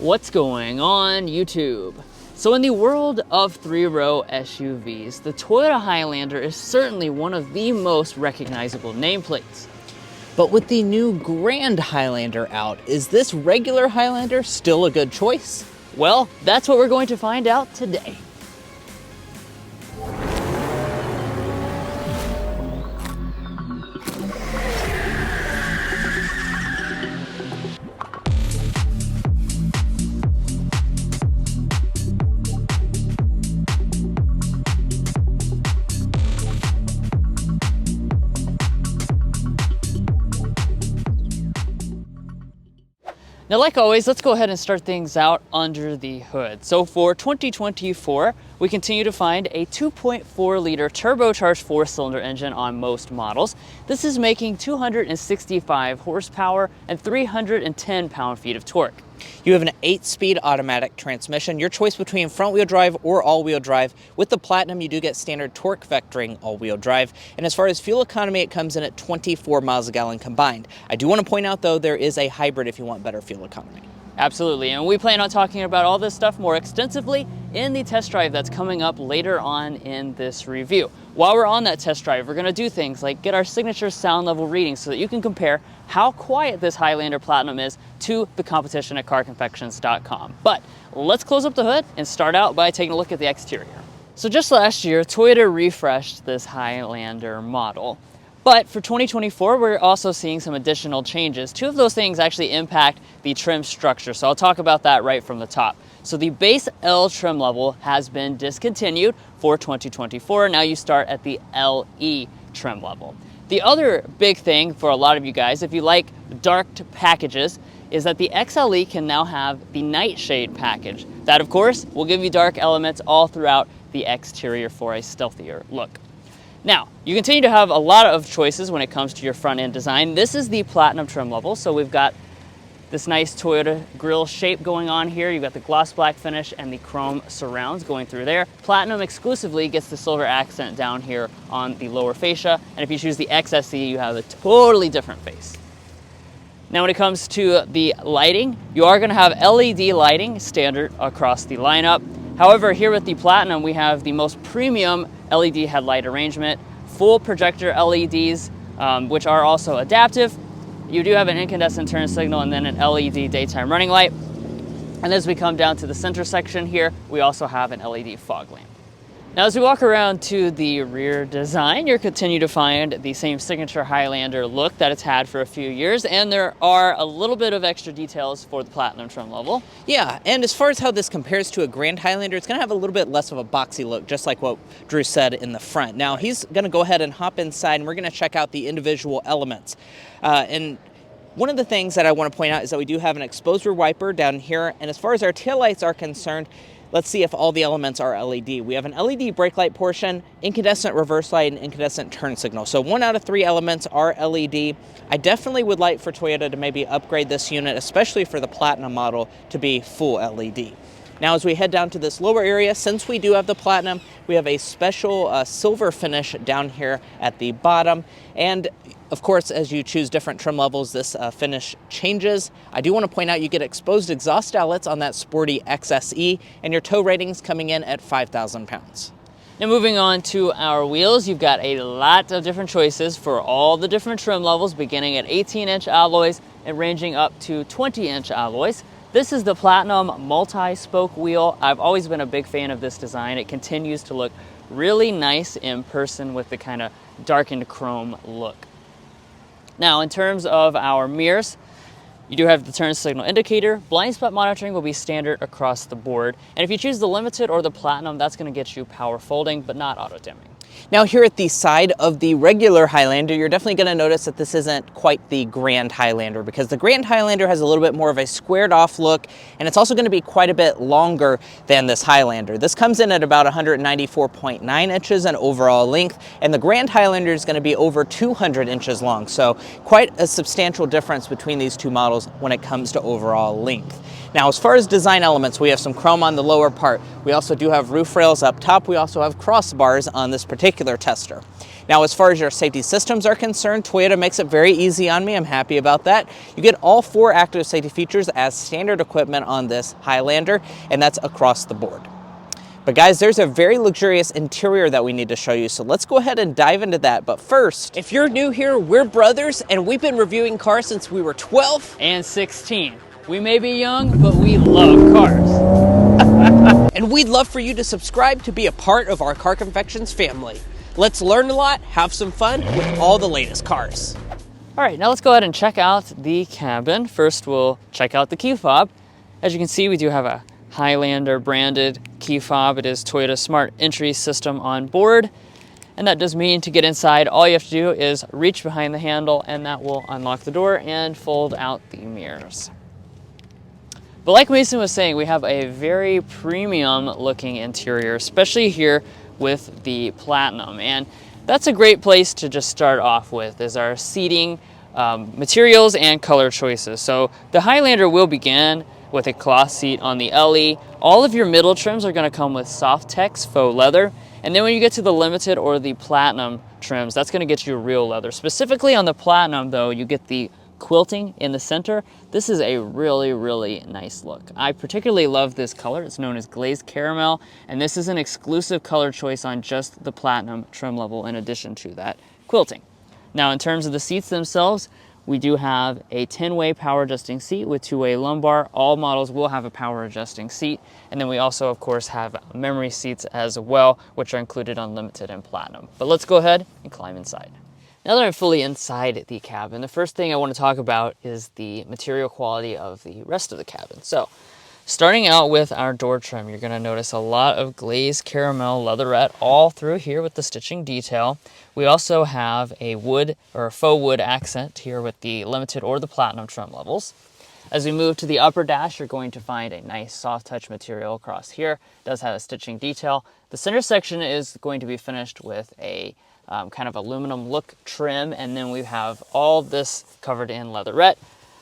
What's going on YouTube? So in the world of three-row SUVs, the Toyota Highlander is certainly one of the most recognizable nameplates. But with the new Grand Highlander out, is this regular Highlander still a good choice? Well, that's what we're going to find out today. Now, like always, let's go ahead and start things out under the hood. So for 2024, we continue to find a 2.4 liter turbocharged 4-cylinder engine on most models. This is making 265 horsepower and 310 pound-feet of torque. You have an 8-speed automatic transmission, your choice between front-wheel drive or all-wheel drive. With the Platinum, you do get standard torque vectoring all-wheel drive. And as far as fuel economy, it comes in at 24 miles a gallon combined. I do want to point out, though, there is a hybrid if you want better fuel economy. Absolutely, and we plan on talking about all this stuff more extensively in the test drive that's coming up later on in this review. While we're on that test drive, we're gonna do things like get our signature sound level readings so that you can compare how quiet this Highlander Platinum is to the competition at carconfections.com. But let's close up the hood and start out by taking a look at the exterior. So just last year, Toyota refreshed this Highlander model. But for 2024, we're also seeing some additional changes. Two of those things actually impact the trim structure, so I'll talk about that right from the top. So the base L trim level has been discontinued for 2024. Now you start at the LE trim level. The other big thing for a lot of you guys, if you like dark packages, is that the XLE can now have the nightshade package. That, of course, will give you dark elements all throughout the exterior for a stealthier look. Now, you continue to have a lot of choices when it comes to your front end design. This is the Platinum trim level, so we've got this nice Toyota grille shape going on here. You've got the gloss black finish and the chrome surrounds going through there. Platinum exclusively gets the silver accent down here on the lower fascia, and if you choose the XSE, you have a totally different face. Now, when it comes to the lighting, you are gonna have LED lighting standard across the lineup. However, here with the Platinum, we have the most premium LED headlight arrangement, full projector LEDs, which are also adaptive. You do have an incandescent turn signal and then an LED daytime running light. And as we come down to the center section here, we also have an LED fog lamp. Now, as we walk around to the rear design, you'll continue to find the same signature Highlander look that it's had for a few years, and there are a little bit of extra details for the Platinum trim level. Yeah, and as far as how this compares to a Grand Highlander, it's going to have a little bit less of a boxy look, just like what Drew said in the front. Now, he's going to go ahead and hop inside, and we're going to check out the individual elements. And one of the things that I want to point out is that we do have an exposed rear wiper down here, and as far as our taillights are concerned, let's see if all the elements are LED. We have an LED brake light portion, incandescent reverse light, and incandescent turn signal. So 1 out of 3 elements are LED. I definitely would like for Toyota to maybe upgrade this unit, especially for the Platinum model, to be full LED. Now, as we head down to this lower area, since we do have the Platinum, we have a special silver finish down here at the bottom. And of course, as you choose different trim levels, this finish changes. I do want to point out you get exposed exhaust outlets on that sporty XSE, and your tow ratings coming in at 5,000 pounds. Now, moving on to our wheels, you've got a lot of different choices for all the different trim levels, beginning at 18-inch alloys and ranging up to 20-inch alloys. This is the Platinum multi-spoke wheel. I've always been a big fan of this design. It continues to look really nice in person with the kind of darkened chrome look. Now, in terms of our mirrors, you do have the turn signal indicator. Blind spot monitoring will be standard across the board. And if you choose the Limited or the Platinum, that's going to get you power folding, but not auto dimming. Now, here at the side of the regular Highlander, you're definitely going to notice that this isn't quite the Grand Highlander, because the Grand Highlander has a little bit more of a squared off look, and it's also going to be quite a bit longer than this Highlander. This comes in at about 194.9 inches in overall length, and the Grand Highlander is going to be over 200 inches long, so quite a substantial difference between these two models when it comes to overall length. Now, as far as design elements, we have some chrome on the lower part. We also do have roof rails up top. We also have crossbars on this particular tester. Now, as far as your safety systems are concerned, Toyota makes it very easy on me. I'm happy about that. You get all 4 active safety features as standard equipment on this Highlander, and that's across the board. But guys, there's a very luxurious interior that we need to show you, so let's go ahead and dive into that. But first, if you're new here, we're brothers, and we've been reviewing cars since we were 12 and 16. We may be young, but we love cars. And we'd love for you to subscribe to be a part of our Car Confections family. Let's learn a lot, have some fun with all the latest cars. All right, now let's go ahead and check out the cabin. First, we'll check out the key fob. As you can see, we do have a Highlander branded key fob. It is Toyota Smart Entry System on board. And that does mean to get inside, all you have to do is reach behind the handle and that will unlock the door and fold out the mirrors. But like Mason was saying, we have a very premium looking interior, especially here with the Platinum. And that's a great place to just start off with, is our seating materials and color choices. So the Highlander will begin with a cloth seat on the LE. All of your middle trims are going to come with Softex faux leather. And then when you get to the Limited or the Platinum trims, that's going to get you real leather. Specifically on the Platinum, though, you get the quilting in the center. This is a really, really nice look. I particularly love this color. It's known as glazed caramel, and this is an exclusive color choice on just the Platinum trim level in addition to that quilting. Now, in terms of the seats themselves, we do have a 10-way power adjusting seat with 2-way lumbar. All models will have a power adjusting seat. And then we also, of course, have memory seats as well, which are included on Limited and Platinum. But let's go ahead and climb inside. Now that I'm fully inside the cabin, the first thing I want to talk about is the material quality of the rest of the cabin. So, starting out with our door trim, you're going to notice a lot of glazed caramel leatherette all through here with the stitching detail. We also have a wood or a faux wood accent here with the Limited or the Platinum trim levels. As we move to the upper dash, you're going to find a nice soft touch material across here. It does have a stitching detail. The center section is going to be finished with a kind of aluminum look trim, and then we have all this covered in leatherette.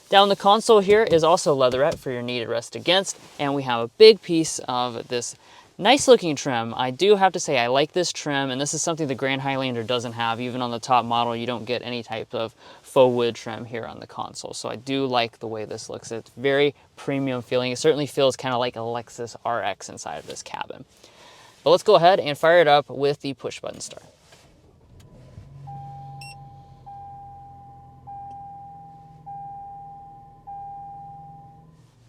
Down the console here is also leatherette for your knee to rest against, and we have a big piece of this nice looking trim. I do have to say I like this trim, and this is something the Grand Highlander doesn't have. Even on the top model, you don't get any type of faux wood trim here on the console. So I do like the way this looks. It's very premium feeling. It certainly feels kind of like a Lexus RX inside of this cabin. But let's go ahead and fire it up with the push button start.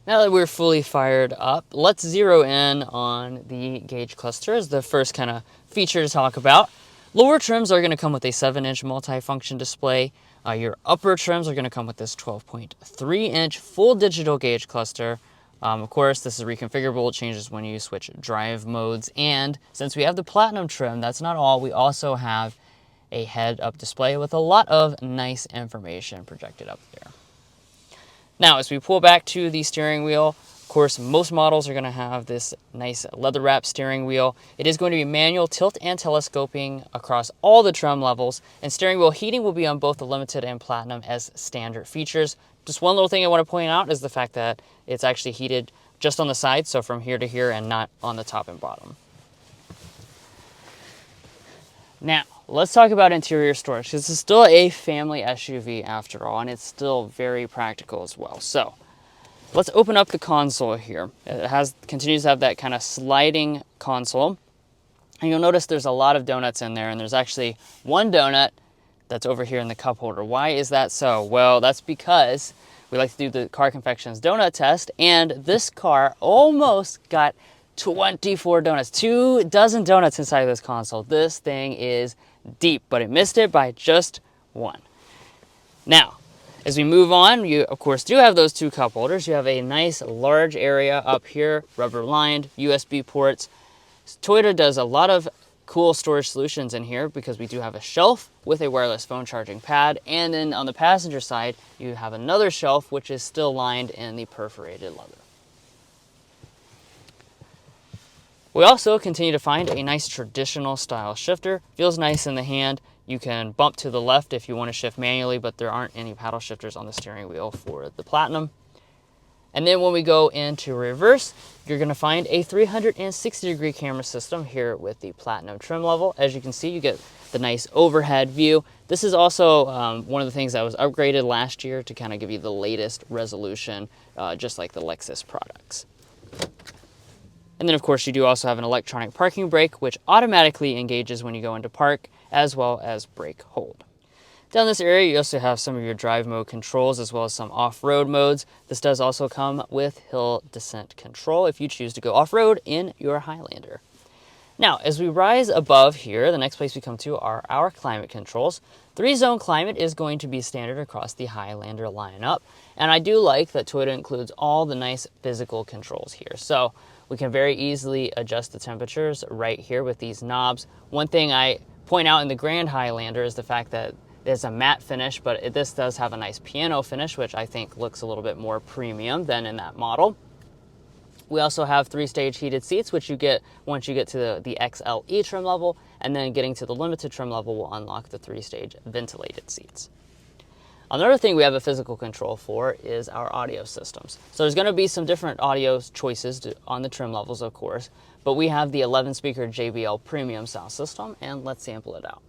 Now that we're fully fired up, let's zero in on the gauge cluster as the first kind of feature to talk about. Lower trims are going to come with a 7-inch multi-function display. Your upper trims are going to come with this 12.3-inch full digital gauge cluster. Of course, this is reconfigurable. It changes when you switch drive modes. And since we have the Platinum trim, that's not all. We also have a head-up display with a lot of nice information projected up there. Now, as we pull back to the steering wheel, of course, most models are going to have this nice leather wrap steering wheel. It is going to be manual tilt and telescoping across all the trim levels, and steering wheel heating will be on both the Limited and Platinum as standard features. Just one little thing I want to point out is the fact that it's actually heated just on the side, so from here to here, and not on the top and bottom. Now, let's talk about interior storage, because this is still a family SUV after all, and it's still very practical as well. So, let's open up the console here. It continues to have that kind of sliding console, and you'll notice there's a lot of donuts in there, and there's actually one donut that's over here in the cup holder. Why is that so? Well, that's because we like to do the Car Confections donut test, and this car almost got 24 donuts, 24 donuts inside of this console. This thing is deep, but it missed it by just one. Now, as we move on, you of course do have those two cup holders. You have a nice large area up here, rubber lined, USB ports. Toyota does a lot of cool storage solutions in here because we do have a shelf with a wireless phone charging pad, and then on the passenger side, you have another shelf which is still lined in the perforated leather. We also continue to find a nice traditional style shifter. Feels nice in the hand. You can bump to the left if you want to shift manually, but there aren't any paddle shifters on the steering wheel for the Platinum. And then when we go into reverse, you're going to find a 360-degree camera system here with the Platinum trim level. As you can see, you get the nice overhead view. This is also one of the things that was upgraded last year to kind of give you the latest resolution, just like the Lexus products. And then, of course, you do also have an electronic parking brake, which automatically engages when you go into park, as well as brake hold. Down this area, you also have some of your drive mode controls as well as some off-road modes. This does also come with hill descent control if you choose to go off-road in your Highlander. Now, as we rise above here, the next place we come to are our climate controls. 3-zone climate is going to be standard across the Highlander lineup. And I do like that Toyota includes all the nice physical controls here. So we can very easily adjust the temperatures right here with these knobs. One thing I point out in the Grand Highlander is the fact that there's a matte finish, but this does have a nice piano finish, which I think looks a little bit more premium than in that model. We also have 3-stage heated seats, which you get once you get to the XLE trim level, and then getting to the limited trim level will unlock the 3-stage ventilated seats. Another thing we have a physical control for is our audio systems. So there's going to be some different audio choices on the trim levels, of course, but we have the 11-speaker JBL premium sound system, and let's sample it out.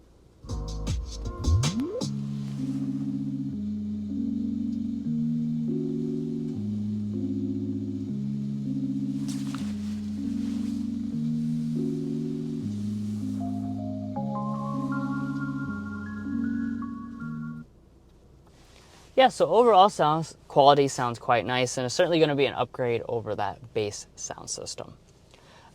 Yeah, so overall quality sounds quite nice, and it's certainly going to be an upgrade over that base sound system.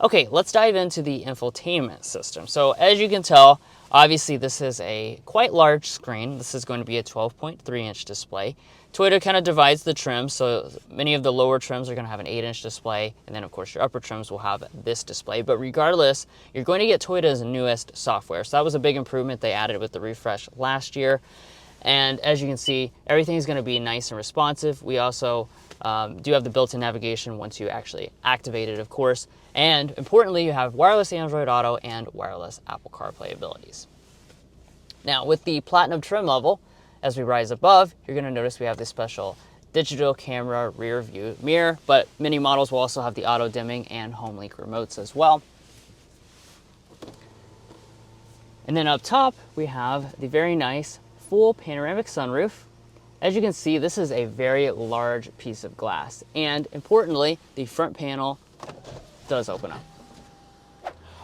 Okay, let's dive into the infotainment system. So as you can tell, obviously this is a quite large screen. This is going to be a 12.3-inch display. Toyota kind of divides the trims, so many of the lower trims are going to have an 8-inch display, and then of course your upper trims will have this display. But regardless, you're going to get Toyota's newest software. So that was a big improvement they added with the refresh last year. And as you can see, everything's going to be nice and responsive. We also do have the built-in navigation once you actually activate it, of course. And importantly, you have wireless Android Auto and wireless Apple CarPlay abilities. Now, with the Platinum trim level, as we rise above, you're going to notice we have this special digital camera rear view mirror, but many models will also have the auto dimming and home link remotes as well. And then up top, we have the very nice full panoramic sunroof. As you can see, this is a very large piece of glass, and importantly, the front panel does open up.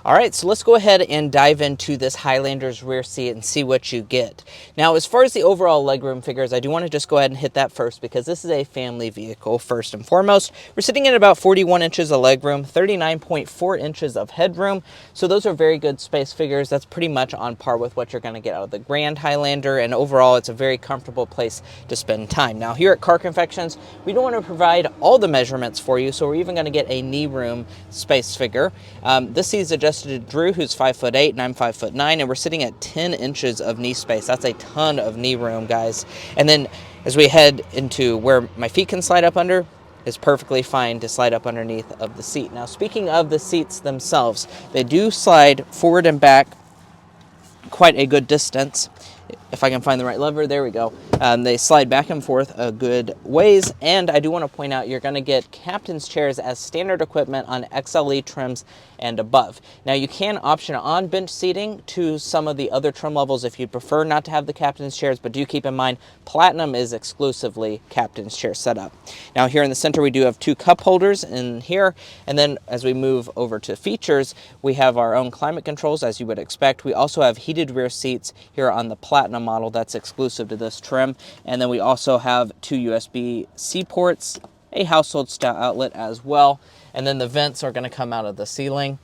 All right, so let's go ahead and dive into this Highlander's rear seat and see what you get. Now, as far as the overall legroom figures, I do want to just go ahead and hit that first because this is a family vehicle first and foremost. We're sitting at about 41 inches of legroom, 39.4 inches of headroom. So those are very good space figures. That's pretty much on par with what you're going to get out of the Grand Highlander, and overall, it's a very comfortable place to spend time. Now, here at Car Confections, we don't want to provide all the measurements for you, so we're even going to get a knee room space figure. This seat is adjusted to Drew, who's 5'8" and I'm 5'9", and we're sitting at 10 inches of knee space. That's a ton of knee room, guys. And then as we head into where my feet can slide up under, is perfectly fine to slide up underneath of the seat. Now, speaking of the seats themselves, they do slide forward and back quite a good distance. If I can find the right lever, there we go. They slide back and forth a good ways, and I do want to point out you're going to get captain's chairs as standard equipment on XLE trims and above. Now, you can option on bench seating to some of the other trim levels if you prefer not to have the captain's chairs, but do keep in mind Platinum is exclusively captain's chair setup. Now, here in the center, we do have 2 cup holders in here, and then as we move over to features, we have our own climate controls, as you would expect. We also have heated rear seats here on the Platinum model. That's exclusive to this trim. And then we also have 2 USB-C ports, a household style outlet as well. And then the vents are going to come out of the ceiling.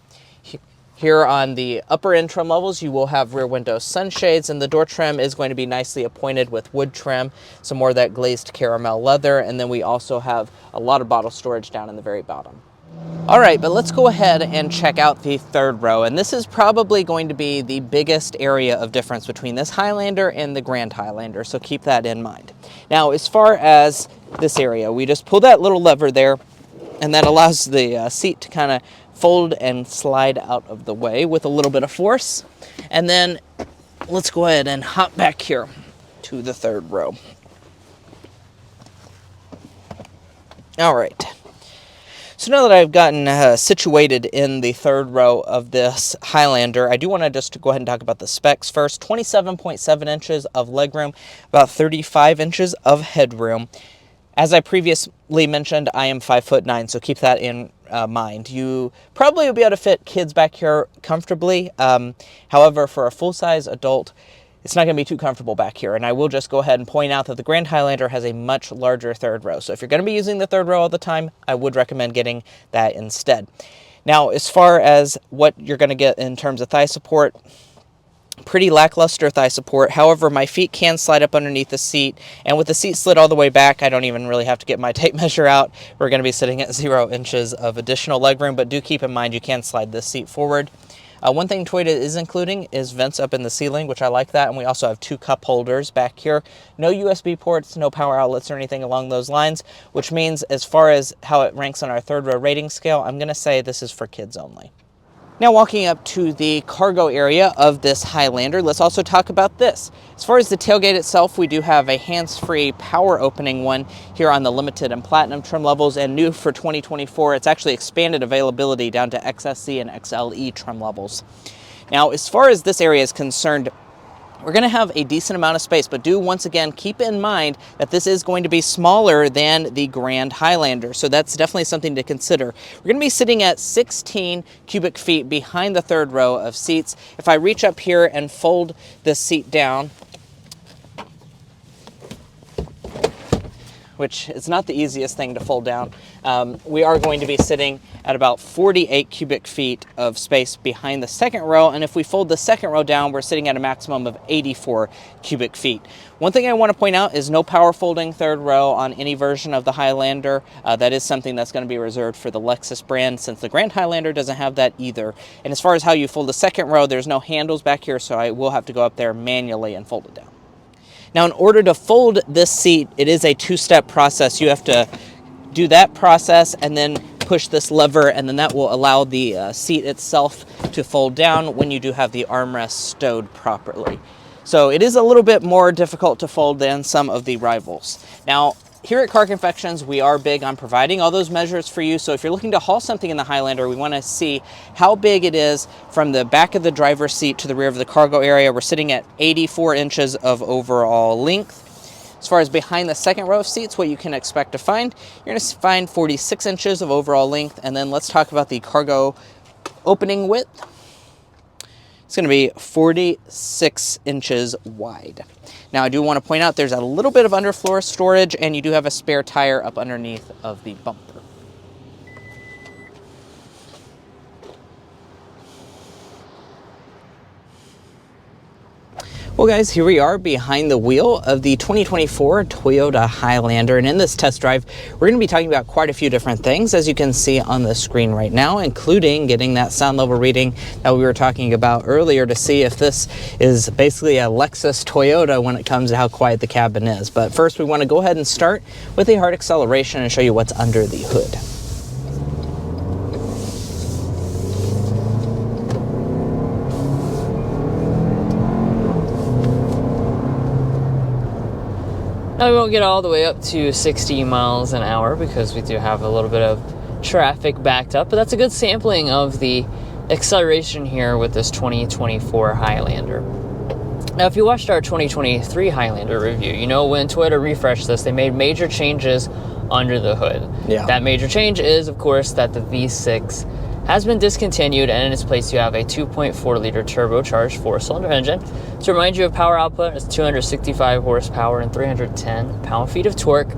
Here on the upper end trim levels, you will have rear window sunshades, and the door trim is going to be nicely appointed with wood trim, some more of that glazed caramel leather, and then we also have a lot of bottle storage down in the very bottom. All right, but let's go ahead and check out the third row, and this is probably going to be the biggest area of difference between this Highlander and the Grand Highlander, so keep that in mind. Now, as far as this area, we just pull that little lever there, and that allows the seat to kind of fold and slide out of the way with a little bit of force. And then let's go ahead and hop back here to the third row. All right. So now that I've gotten situated in the third row of this Highlander, I do want to just go ahead and talk about the specs first. 27.7 inches of legroom, about 35 inches of headroom. As I previously mentioned, I am 5'9", so keep that in mind. You probably will be able to fit kids back here comfortably. However, for a full-size adult, it's not going to be too comfortable back here. And I will just go ahead and point out that the Grand Highlander has a much larger third row. So if you're going to be using the third row all the time, I would recommend getting that instead. Now, as far as what you're going to get in terms of thigh support, pretty lackluster thigh support. However, my feet can slide up underneath the seat, and with the seat slid all the way back, I don't even really have to get my tape measure out. We're going to be sitting at 0 inches of additional legroom, but do keep in mind you can slide this seat forward. One thing Toyota is including is vents up in the ceiling, which I like that, and we also have 2 cup holders back here. No USB ports, no power outlets or anything along those lines, which means as far as how it ranks on our third row rating scale, I'm going to say this is for kids only. Now walking up to the cargo area of this Highlander, let's also talk about this. As far as the tailgate itself, we do have a hands-free power opening one here on the Limited and Platinum trim levels, and new for 2024, it's actually expanded availability down to XSC and XLE trim levels. Now, as far as this area is concerned, we're going to have a decent amount of space, but do once again keep in mind that this is going to be smaller than the Grand Highlander, so that's definitely something to consider. We're going to be sitting at 16 cubic feet behind the third row of seats. If I reach up here and fold this seat down, which is not the easiest thing to fold down, we are going to be sitting at about 48 cubic feet of space behind the second row, and if we fold the second row down, we're sitting at a maximum of 84 cubic feet. One thing I want to point out is no power folding third row on any version of the Highlander. That is something that's going to be reserved for the Lexus brand, since the Grand Highlander doesn't have that either. And as far as how you fold the second row, there's no handles back here, so I will have to go up there manually and fold it down. Now, in order to fold this seat, it is a 2-step process. You have to do that process and then push this lever, and then that will allow the seat itself to fold down when you do have the armrest stowed properly. So it is a little bit more difficult to fold than some of the rivals. Now, here at Car Confections, we are big on providing all those measures for you. So if you're looking to haul something in the Highlander, we want to see how big it is from the back of the driver's seat to the rear of the cargo area. We're sitting at 84 inches of overall length. As far as behind the second row of seats, what you can expect to find, you're going to find 46 inches of overall length. And then let's talk about the cargo opening width. It's going to be 46 inches wide. Now, I do want to point out there's a little bit of underfloor storage, and you do have a spare tire up underneath of the bumper. Well, guys, here we are behind the wheel of the 2024 Toyota Highlander, and in this test drive, we're going to be talking about quite a few different things, as you can see on the screen right now, including getting that sound level reading that we were talking about earlier to see if this is basically a Lexus Toyota when it comes to how quiet the cabin is. But first, we want to go ahead and start with a hard acceleration and show you what's under the hood. Now, we won't get all the way up to 60 miles an hour because we do have a little bit of traffic backed up, but that's a good sampling of the acceleration here with this 2024 Highlander. Now, if you watched our 2023 Highlander review, you know when Toyota refreshed this, they made major changes under the hood. Yeah. That major change is, of course, that the V6 has been discontinued, and in its place you have a 2.4-liter turbocharged 4-cylinder engine. To remind you of power output, it's 265 horsepower and 310 pound-feet of torque,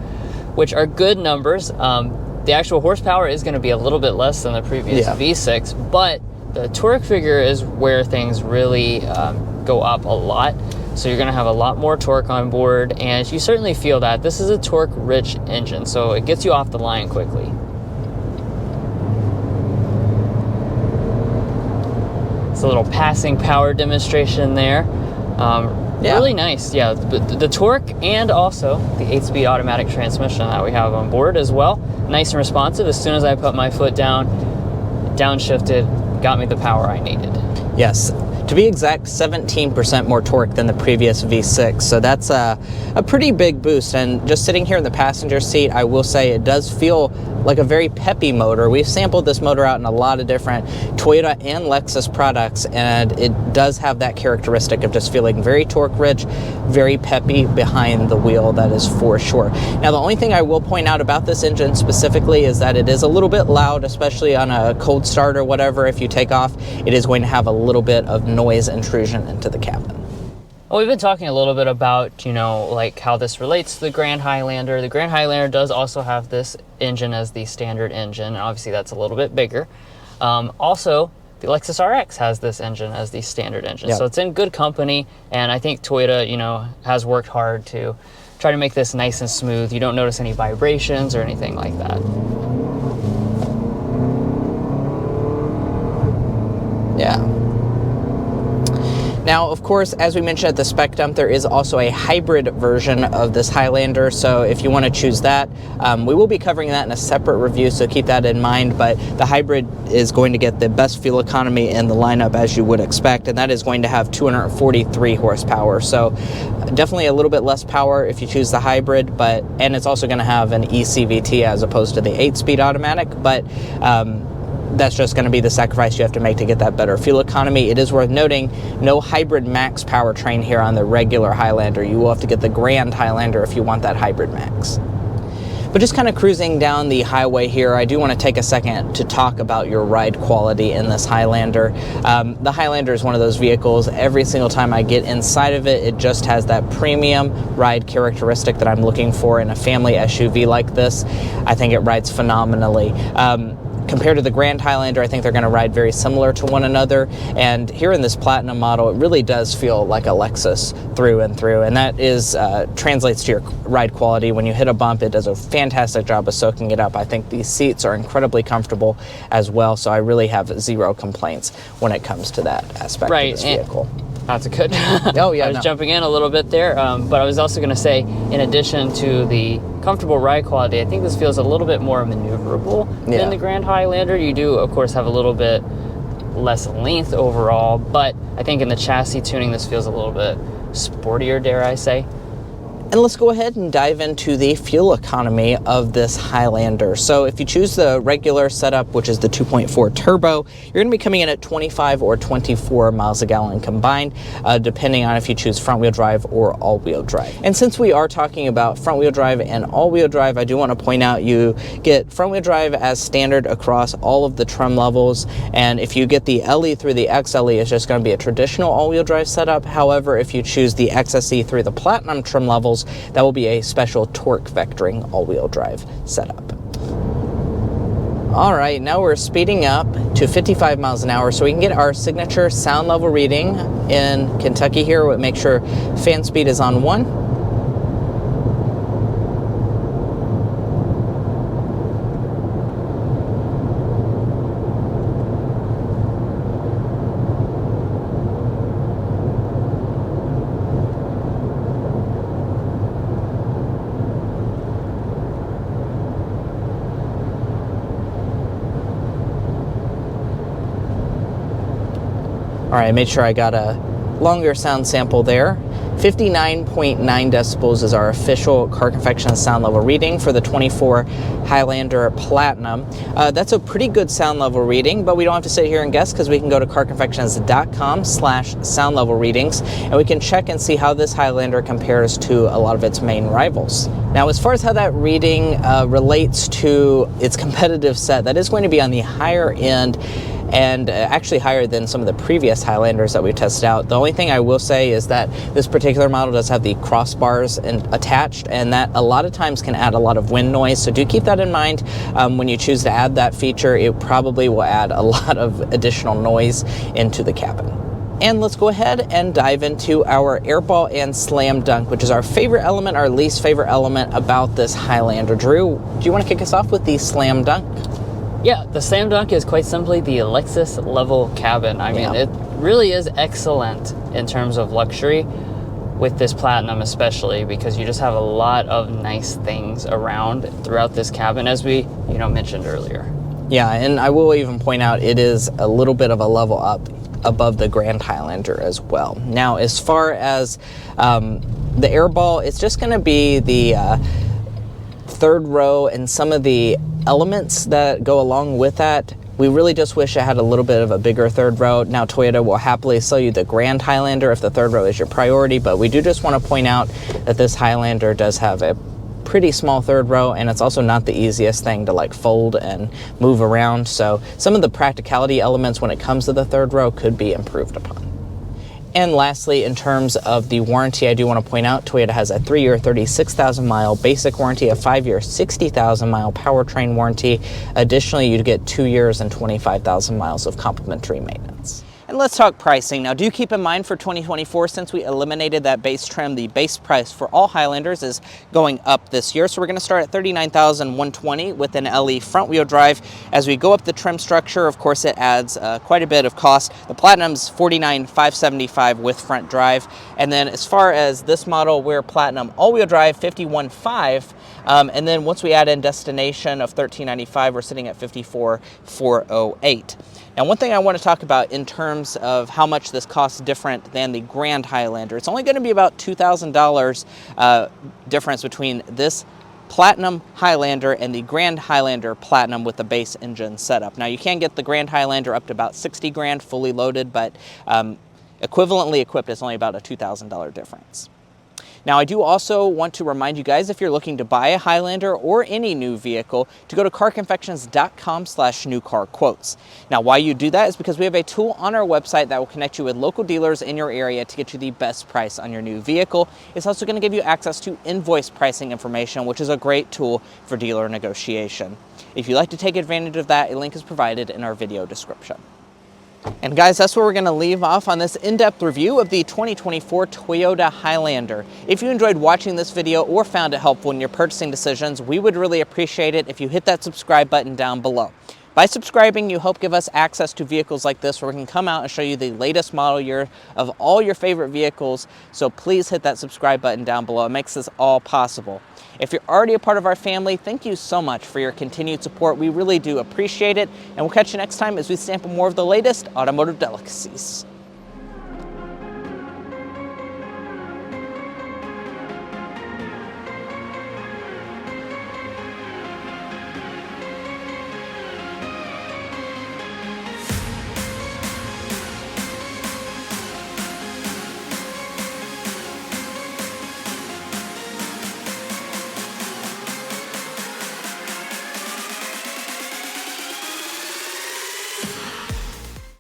which are good numbers. The actual horsepower is going to be a little bit less than the previous V6, but the torque figure is where things really go up a lot. So you're going to have a lot more torque on board, and you certainly feel that. This is a torque-rich engine, so it gets you off the line quickly. It's a little passing power demonstration there. Really nice. Yeah, the torque and also the 8-speed automatic transmission that we have on board as well. Nice and responsive. As soon as I put my foot down, downshifted, got me the power I needed. Yes. To be exact, 17% more torque than the previous V6. So that's a pretty big boost. And just sitting here in the passenger seat, I will say it does feel like a very peppy motor. We've sampled this motor out in a lot of different Toyota and Lexus products, and it does have that characteristic of just feeling very torque rich, very peppy behind the wheel, that is for sure. Now, the only thing I will point out about this engine specifically is that it is a little bit loud, especially on a cold start or whatever. If you take off, it is going to have a little bit of noise intrusion into the cabin. Well, we've been talking a little bit about, like how this relates to the Grand Highlander. The Grand Highlander does also have this engine as the standard engine, and obviously that's a little bit bigger. Also, the Lexus RX has this engine as the standard engine. Yep. So it's in good company, and I think Toyota, has worked hard to try to make this nice and smooth. You don't notice any vibrations or anything like that. Yeah. Now, of course, as we mentioned at the spec dump, there is also a hybrid version of this Highlander, so if you want to choose that, we will be covering that in a separate review, so keep that in mind. But the hybrid is going to get the best fuel economy in the lineup, as you would expect, and that is going to have 243 horsepower, so definitely a little bit less power if you choose the hybrid, and it's also going to have an ECVT as opposed to the 8-speed automatic, but that's just going to be the sacrifice you have to make to get that better fuel economy. It is worth noting, no hybrid max powertrain here on the regular Highlander. You will have to get the Grand Highlander if you want that hybrid max. But just kind of cruising down the highway here, I do want to take a second to talk about your ride quality in this Highlander. The Highlander is one of those vehicles, every single time I get inside of it, it just has that premium ride characteristic that I'm looking for in a family SUV like this. I think it rides phenomenally. Compared to the Grand Highlander, I think they're going to ride very similar to one another, and here in this Platinum model, it really does feel like a Lexus through and through, and that is translates to your ride quality. When you hit a bump, it does a fantastic job of soaking it up. I think these seats are incredibly comfortable as well, so I really have zero complaints when it comes to that aspect of this vehicle. That's a good. Oh yeah, I was jumping in a little bit there, but I was also going to say, in addition to the comfortable ride quality, I think this feels a little bit more maneuverable than the Grand Highlander. You do, of course, have a little bit less length overall, but I think in the chassis tuning, this feels a little bit sportier, dare I say. And let's go ahead and dive into the fuel economy of this Highlander. So if you choose the regular setup, which is the 2.4 turbo, you're going to be coming in at 25 or 24 miles a gallon combined, depending on if you choose front-wheel drive or all-wheel drive. And since we are talking about front-wheel drive and all-wheel drive, I do want to point out you get front-wheel drive as standard across all of the trim levels, and if you get the LE through the XLE, it's just going to be a traditional all-wheel drive setup. However, if you choose the XSE through the Platinum trim levels, that will be a special torque vectoring all-wheel drive setup. All right, now we're speeding up to 55 miles an hour so we can get our signature sound level reading in Kentucky here. We'll make sure fan speed is on 1. All right, I made sure I got a longer sound sample there. 59.9 decibels is our official Car Confections sound level reading for the 24 Highlander Platinum. That's a pretty good sound level reading, but we don't have to sit here and guess because we can go to carconfections.com/sound level readings and we can check and see how this Highlander compares to a lot of its main rivals. Now, as far as how that reading relates to its competitive set, that is going to be on the higher end and actually higher than some of the previous Highlanders that we've tested out. The only thing I will say is that this particular model does have the crossbars attached, and that a lot of times can add a lot of wind noise, so do keep that in mind. When you choose to add that feature, it probably will add a lot of additional noise into the cabin. And let's go ahead and dive into our airball and slam dunk, which is our favorite element, our least favorite element about this Highlander. Drew, do you want to kick us off with the slam dunk? Yeah, the slam dunk is quite simply the Lexus level cabin. I mean, it really is excellent in terms of luxury with this Platinum especially, because you just have a lot of nice things around throughout this cabin, as we mentioned earlier. Yeah, and I will even point out it is a little bit of a level up above the Grand Highlander as well. Now, as far as the airball, it's just going to be the third row and some of the elements that go along with that. We really just wish it had a little bit of a bigger third row. Now, Toyota will happily sell you the Grand Highlander if the third row is your priority, but we do just want to point out that this Highlander does have a pretty small third row, and it's also not the easiest thing to like fold and move around. So some of the practicality elements when it comes to the third row could be improved upon. And lastly, in terms of the warranty, I do want to point out Toyota has a 3-year, 36,000 mile basic warranty, a 5-year, 60,000 mile powertrain warranty. Additionally, you get 2 years and 25,000 miles of complimentary maintenance. And let's talk pricing. Now, do keep in mind for 2024, since we eliminated that base trim, the base price for all Highlanders is going up this year. So we're going to start at $39,120 with an LE front wheel drive. As we go up the trim structure, of course, it adds quite a bit of cost. The Platinum's $49,575 with front drive. And then as far as this model, we're Platinum all-wheel drive, $51,500. And then once we add in Destination of $13,995, we're sitting at $54,408. Now, one thing I want to talk about in terms of how much this costs different than the Grand Highlander, it's only going to be about $2,000 difference between this Platinum Highlander and the Grand Highlander Platinum with the base engine setup. Now, you can get the Grand Highlander up to about 60 grand fully loaded, but equivalently equipped, it's only about a $2,000 difference. Now, I do also want to remind you guys, if you're looking to buy a Highlander or any new vehicle, to go to carconfections.com/newcarquotes. Now, why you do that is because we have a tool on our website that will connect you with local dealers in your area to get you the best price on your new vehicle. It's also going to give you access to invoice pricing information, which is a great tool for dealer negotiation. If you'd like to take advantage of that, a link is provided in our video description. And guys, that's where we're going to leave off on this in-depth review of the 2024 Toyota Highlander. If you enjoyed watching this video or found it helpful in your purchasing decisions, we would really appreciate it if you hit that subscribe button down below. By subscribing, you help give us access to vehicles like this where we can come out and show you the latest model year of all your favorite vehicles. So please hit that subscribe button down below. It makes this all possible. If you're already a part of our family, thank you so much for your continued support. We really do appreciate it. And we'll catch you next time as we sample more of the latest automotive delicacies.